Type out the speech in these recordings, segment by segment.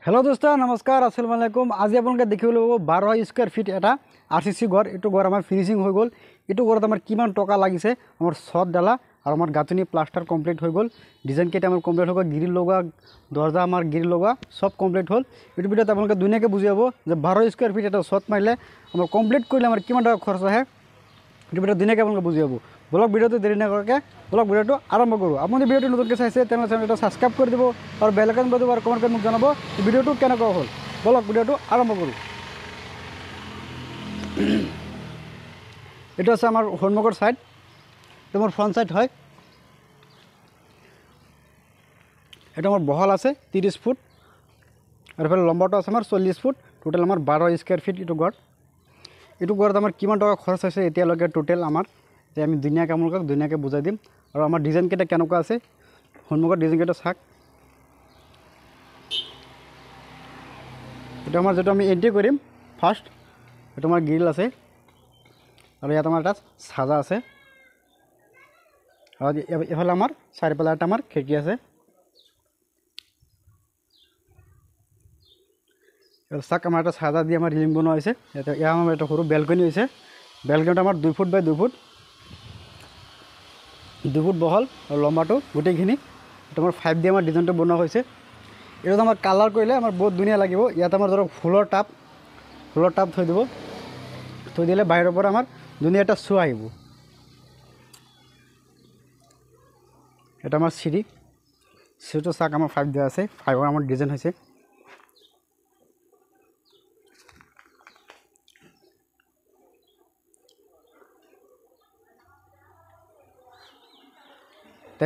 Hello दोस्त नमस्कार अस्सलाम वालेकुम। आज आपलोके देखिबले पाब 12 स्क्वायर फिट एटा आरसीसी घर। एटु घर आमार फिनिशिंग हो गल। एटु घरत आमार किमान टका लागिसे आमार छत डाला और आमार गाँथनी प्लास्टार कमप्लीट हो गल। डिजाइन केटा आमार कमप्लीट हो गल। ग्रिल लगवा दरजा आमार ग्रिल लगवा सब कमप्लीट हल। एटु भिडियोत आपलोके दुनियाके बुझि पाबो जे 12 स्क्वायर फिट एटा छत मारिले आमार कमप्लीट करिले आमार किमान टका खरच आहे। एटु भिडियो दुनियाके आपलोके बुझि पाबो। ब्लग भिडियोটো देरी नकराके ब्लग भिडियोটো आरम्भ करूँ। आपनि भिडियोটো नतुनके चाइছে चैनल सबस्क्राइब कर दिबो और बेल आइकन बजाबो और कमेंट कर मुझे जनाबो भिडियोটো केनेका हल। ब्लग भिडियोটো आरम्भ करूँ। এটা আছে আমার হলমগর সাইড, এটা আমার ফ্রন্ট সাইড হয়। এটা আমার বহল আছে 30 ফুট আর এফালে লম্বাটো আছে আমার 40 ফুট। টোটাল আমার 12 স্কয়ার ফিট এটু ঘর। এটু ঘরত আমার কিমান টাকা খরচ হয়েছে এতিয়ালৈকে টোটাল আমার যে আমি দুনিয়াকে বুঝাই দিম। আৰু আমাৰ ডিজাইন কেটা কেনেকুৱা আছে হলমগৰ ডিজাইন কেটা চাক। এটা আমাৰ যেটো আমি এন্ট্ৰি কৰিম ফাৰ্স্ট এটা আমাৰ গ্ৰিল আছে और ইয়াত আমাৰ এটা সাজা আছে আৰ এফালে আমাৰ চাৰিফালে এটা আমাৰ খিড়কি আছে। চাক আমাৰ এটা সাজা দিয়ে আমাৰ ৰিলিং বনোৱা হৈছে। এটা আমাৰ এটা সৰু বেলকনি হৈছে। বেলকনিটা আমার 2 ফুট বাই 2 ফুট 2 ফুট বহল আর লম্বাটো গোটেইখিনি। এটা আমার 5 দিয়ে আমার ডিজাইনটা বনোৱা হৈছে। এটা আমাৰ কালাৰ কৰিলে আমাৰ বহুত ধুনীয়া লাগিব। ইয়াত আমাৰ ধৰক ফুলৰ টাব থৈ দিব। থৈ দিলে বাহিৰৰ পৰা আমাৰ ধুনীয়া এটা শো আহিব। এটা আমার সিঁড়িটো চাক আমার 5 দেওয়া আছে। 5 আমার ডিজাইন হয়েছে।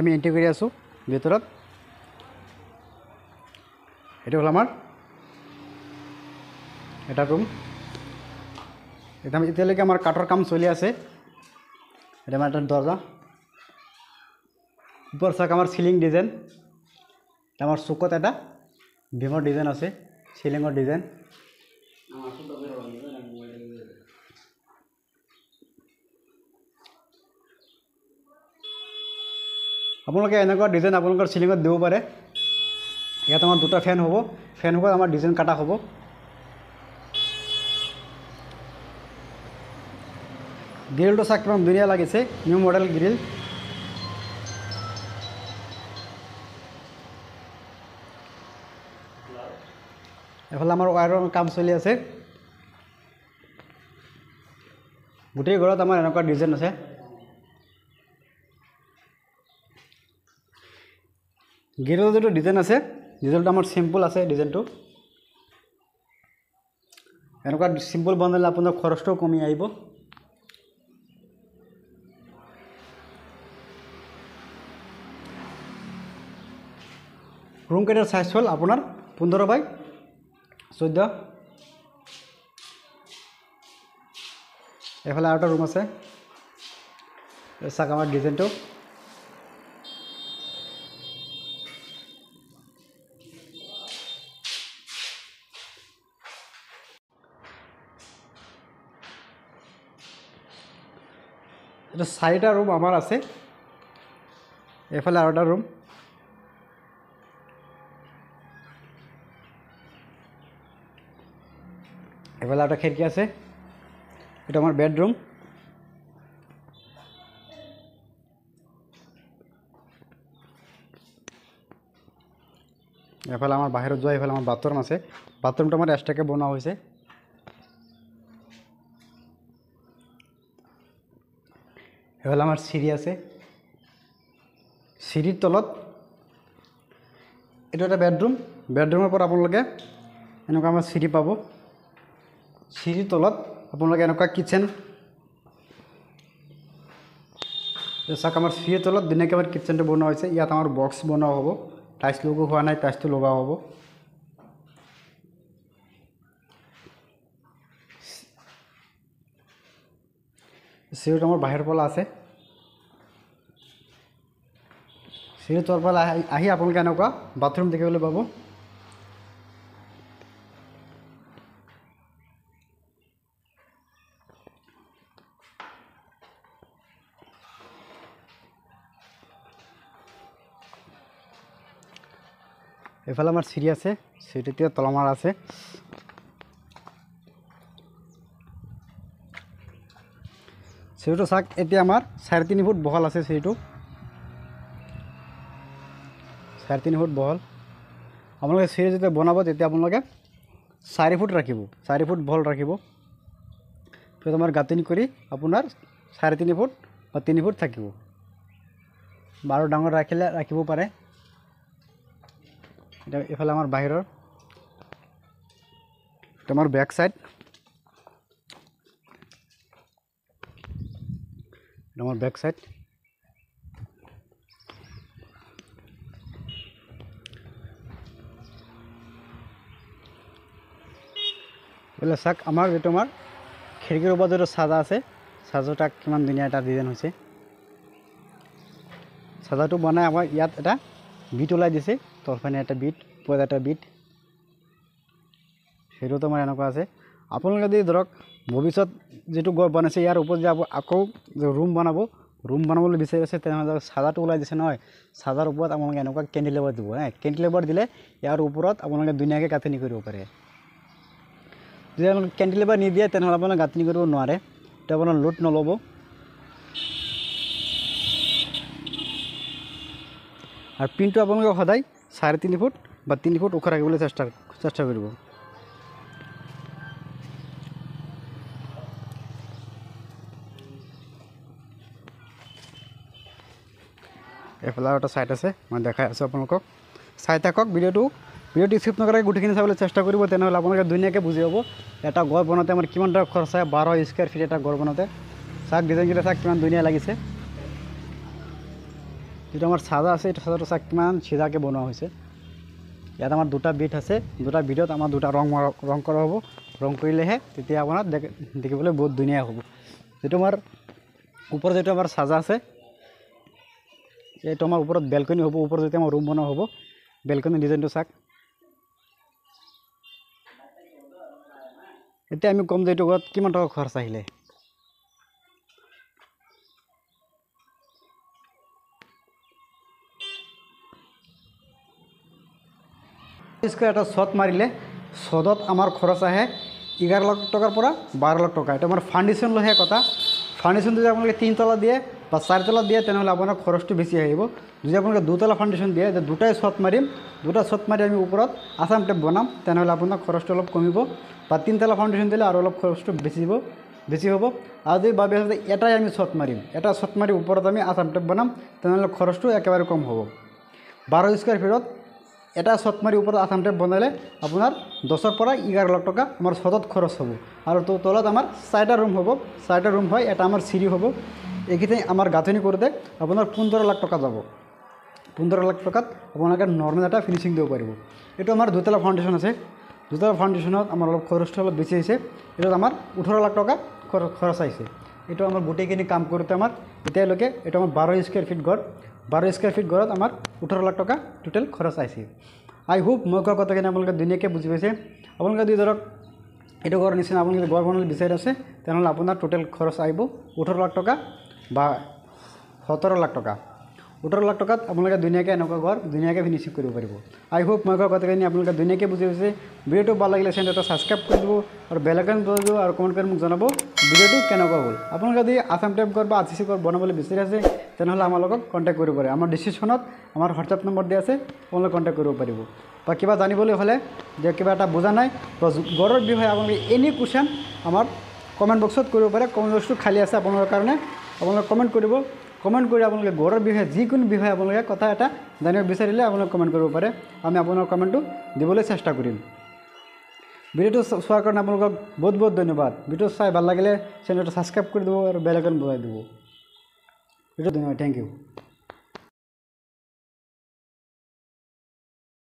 আমি এন্ট্রি করে আসো ভিতরত। এটা হল আমার এটা রুম। এটা এতিয়ালৈকে আমার কাঠৰ কাম চলি আছে। এটা আমাৰ একটা দৰজা উপৰ চাক আমাৰ সিলিং ডিজাইন। আমাৰ চুকত এটা ভীমৰ ডিজাইন আছে সিলিংৰ ডিজাইন। আপোনালোকে এনেকুৱা ডিজাইন আপোনালোকৰ সিলিংত দিব পাৰে। ইয়াত আমাৰ দুটা ফ্যান হ'ব। ফ্যান হ'ব আমাৰ ডিজাইন কাটা হ'ব। গ্রিলটো চাক কিমান ধুনীয়া লাগিছে নিউ মডেল গ্রিল। এফালে আমার ওয়ারের কাম চলি আছে। গোটেই ঘৰত আমাৰ এনেকুৱা ডিজাইন আছে। গ্ৰিলেৰ যেটো ডিজাইন আছে ডিজাইনটো আমাৰ সিম্পল আছে। ডিজাইনটো এনেকুৱা সিম্পল বনালে আপোনাৰ খৰচটো কমি আহিব। রুম কেটার সাইজ হল আপনার 15 বাই 14। এফালে আরেকটা রুম আছে। চাক আমার ডিজাইনটো এটা 4টা রুম আমার আছে। এফালে আরেকটা রুম। এফালে একটা খিড়কি আছে। এটা আমার বেডরুম। এফালে আমার বাহিৰত যোৱা এফালে আমাৰ বাথৰুম আছে। বাথৰুমটা আমাৰ এক্সট্ৰাকে বনোৱা হৈছে। এফালে আমাৰ সিঁড়ি আছে। সিঁড়িৰ তলত এটা একটা বেডৰুম। বেডৰুমেৰ পৰ আপোনালোকে এনেকুৱা আমাৰ সিঁড়ি পাব। সিঁড়িৰ তলত আপোনালোকে এনেকুৱা কিচেন চাক আমাৰ সিঁড়িৰ তলত ধুনীয়াকৈ আমাৰ কিচেনটো বনোৱা হৈছে। ইয়াত আমাৰ বক্স বনোৱা হ'ব। টাইলছ লগোৱা হোৱা নাই, টাইলছটো লগোৱা হ'ব। সিঁড়িটো আমাৰ বাহিৰৰ পৰা আছে। সিঁড়িৰ তলৰ পৰা আহি আপোনালোকে এনেকুৱা বাথৰুম দেখিবলৈ পাব। এফালে আমার সিঁড়ি আছে, সিঁড়িতে তলামার আছে। সিঁড়িটো চাওক, এতিয়া আমার 3.5 ফুট বহল আছে। সিঁড়িটো 3.5 ফুট বহল। আপোনালোকে সিঁড়ি যেতিয়া বনাব তেতিয়া আপোনালোকে 4 ফুট ৰাখিব, 4 ফুট বহল ৰাখিব। তো তোমাৰ গাঁথনি কৰি আপোনাৰ 3.5 ফুট বা 3 ফুট থাকিব। বাৰু ডাঙৰ ৰাখিব পাৰে। এটা এফালে আমাৰ বাহিৰৰ, এটা আমার ব্যাক সাইড, এটা আমার ব্যাক সাইড। বলে চাওক, আমার যেটো আমার খিড়কির ওপর যেটো সাজা আছে, সাজাটা কিমান ধুনীয়া এটা ডিজাইন হৈছে। সাজাটো বনাই আমাৰ ইয়াত এটা বিট ওলাই দিছে, তলফানে এটা বিট, ওপৰত এটা বিট। সেইটো তোমাৰ এনেকুৱা আছে। আপোনালোকে যদি ধৰক ভৱিষ্যত যেটো ঘৰ বনাইছে ইয়াৰ ওপৰত যে আকৌ ৰুম বনাবলৈ বিচাৰি আছে, তেনেহ'লে সাজাটো ওলাই দিছে নহয়, সাজাৰ ওপৰত আপোনালোকে এনেকুৱা কেণ্টিলেভাৰ দিব। কেণ্টিলেভাৰ দিলে ইয়াৰ ওপৰত আপোনালোকে ধুনীয়াকৈ গাঁথনি কৰিব পাৰে। যদি আপোনালোকে কেণ্টিলেভাৰ নিদিয়ে তেনেহ'লে আপোনালোকে গাঁথনি কৰিব নোৱাৰে, সেইটো আপোনাৰ লোড নল'ব। আর পিনটো আপোনালোকে সদায় 3.5 ফুট বা 3 ফুট ওখ ৰাখিবলৈ চেষ্টা কৰিব। এফালে এটা সাইড আছে, মই দেখাই আছোঁ আপোনালোকক। চাই থাকক ভিডিঅ'টো স্কিপ নকৰাকৈ গোটেইখিনি চাবলৈ চেষ্টা কৰিব, তেনেহ'লে আপোনালোকে ধুনীয়াকৈ বুজি পাব এটা ঘৰ বনাওঁতে আমাৰ কিমান টকা খৰচ হয়। 12 স্কোয়াৰ ফিট এটা ঘৰ বনাওঁতে। চাওক ডিজাইনকেইটা চাওক কিমান ধুনীয়া লাগিছে। যেটো আমাৰ সাজা আছে, এটা সাজাটো চাওক কিমান সিধাকৈ বনোৱা হৈছে। ইয়াত আমাৰ দুটা বিট আছে, দুটা বিটত আমাৰ দুটা ৰং কৰা হ'ব। ৰং কৰিলেহে তেতিয়া আপোনাৰ দেখিবলৈ বহুত ধুনীয়া হ'ব। যেটো আমাৰ ওপৰত যেটো আমাৰ সাজা আছে, এইটো আমাৰ ওপৰত বেলকনি হ'ব। ওপৰত যেতিয়া আমাৰ ৰুম বনোৱা হ'ব, বেলকনি ডিজাইনটো চাওক। এতিয়া আমি কম যে এইটো ঘৰত কিমান টকা খৰচ আহিলে। এটা ছট মাৰিলে ছদত আমাৰ খৰচ আহে 11 লাখ টকাৰ পৰা 12 লাখ টকা। এটা আমাৰ ফাউণ্ডেশ্যন লৈহে কথা। ফাউণ্ডেশ্যন যদি আপোনালোকে 3 তলা দিয়ে বা 4 তলা দিয়ে তেনেহ'লে আপোনাৰ খৰচটো বেছি আহিব। যদি আপোনালোকে 2 তলা ফাউণ্ডেশ্যন দিয়ে, দুটাই ছট মাৰিম, দুটা ছট মাৰি আমি ওপৰত আছাম টেপ বনাম, তেনেহ'লে আপোনাৰ খৰচটো অলপ কমিব। বা 3 তলা ফাউণ্ডেশ্যন দিলে আৰু অলপ খৰচটো বেছি হ'ব। আৰু যদি ভাবি আছে এটাই আমি ছট মাৰিম, এটা ছট মাৰি ওপৰত আমি আছাম টেপ বনাম, তেনেহ'লে খৰচটো একেবাৰে কম হ'ব। 12 স্কোয়াৰ ফিটত এটা ছট মাৰি ওপৰত আছাম টেপ বনালে আপোনাৰ 10 পৰা 11 লাখ টকা আমাৰ ছটত খৰচ হ'ব। আৰু তলত আমাৰ 4টা ৰুম হ'ব, 4টা ৰুম হয়, এটা আমাৰ সিঁড়ি হ'ব। এইখিনি আমাৰ গাঁথনি কৰোঁতে আপোনাৰ 15 লাখ টকা যাব। 15 লাখ টকাত আপোনালোকে নৰ্মেল এটা ফিনিচিং দিব পাৰিব। এইটো আমাৰ 2 তলা ফাউণ্ডেশ্যন আছে, 2 তলা ফাউণ্ডেশ্যনত আমাৰ অলপ খৰচটো অলপ বেছি হৈছে। এইটোত আমাৰ 18 লাখ টকা খৰচ আহিছে। এইটো আমাৰ গোটেইখিনি কাম কৰোঁতে আমাৰ এতিয়ালৈকে এইটো আমাৰ 12 স্কোয়াৰ ফিট ঘৰ, 12 স্কোয়াৰ ফিট ঘৰত আমাৰ 18 লাখ টকা টোটেল খৰচ আহিছে। আই হোপ মই কোৱা কথাখিনি আপোনালোকে ধুনীয়াকৈ বুজি পাইছে। আপোনালোকে যদি ধৰক এইটো ঘৰৰ নিচিনা আপোনালোকে ঘৰ বনাবলৈ বিচাৰি আছে, তেনেহ'লে আপোনাৰ টোটেল খৰচ আহিব 18 লাখ টকা বা 17 লাখ টকা। 18 লাখ টকাত আপোনালোকে ধুনীয়াকৈ এনেকুৱা ঘৰ ধুনীয়াকৈ ফিনিচিং কৰিব পাৰিব। আই হোপ মই কোৱা কথাখিনি আপোনালোকে ধুনীয়াকৈ বুজি পাইছে। ভিডিঅ'টো ভাল লাগিলে চেনেলটো ছাবস্ক্ৰাইব কৰি দিব আৰু বেল আইকন বজাই দিব আৰু কমেণ্ট কৰি মোক জনাব ভিডিঅ'টো কেনেকুৱা হ'ল। আপোনালোকে যদি আছাম টেপ ঘৰ বা RCC ঘৰ বনাবলৈ বিচাৰি আছে, তেনেহ'লে আমাৰ লগত কণ্টেক্ট কৰিব পাৰে। আমাৰ ডিছক্ৰিপশ্যনত আমাৰ হোৱাটছআপ নম্বৰ দিয়া আছে, আপোনালোকে কণ্টেক্ট কৰিব পাৰিব। বা কিবা জানিবলৈ হ'লে যে কিবা এটা বুজা নাই বা ঘৰৰ বিষয়ে আপোনালোকে এনি কুৱেশ্যন আমাৰ কমেণ্ট বক্সত কৰিব পাৰে। কমেণ্ট বক্সটো খালী আছে আপোনালোকৰ কাৰণে, আপোনালোকে কমেণ্ট কৰিব। কমেণ্ট কৰি আপোনালোকে ঘৰৰ বিষয়ে যিকোনো বিষয়ে আপোনালোকে কথা এটা জানিব বিচাৰিলে আপোনালোকে কমেণ্ট কৰিব পাৰে। আমি আপোনাৰ কমেণ্টটো দিবলৈ চেষ্টা কৰিম। ভিডিঅ'টো চোৱাৰ কাৰণে আপোনালোকক বহুত বহুত ধন্যবাদ। ভিডিঅ'টো চাই ভাল লাগিলে চেনেলটো ছাবস্ক্ৰাইব কৰি দিব আৰু বেল আইকন বজাই দিব। ভিডিঅ'টো ধন্যবাদ, থেংক ইউ।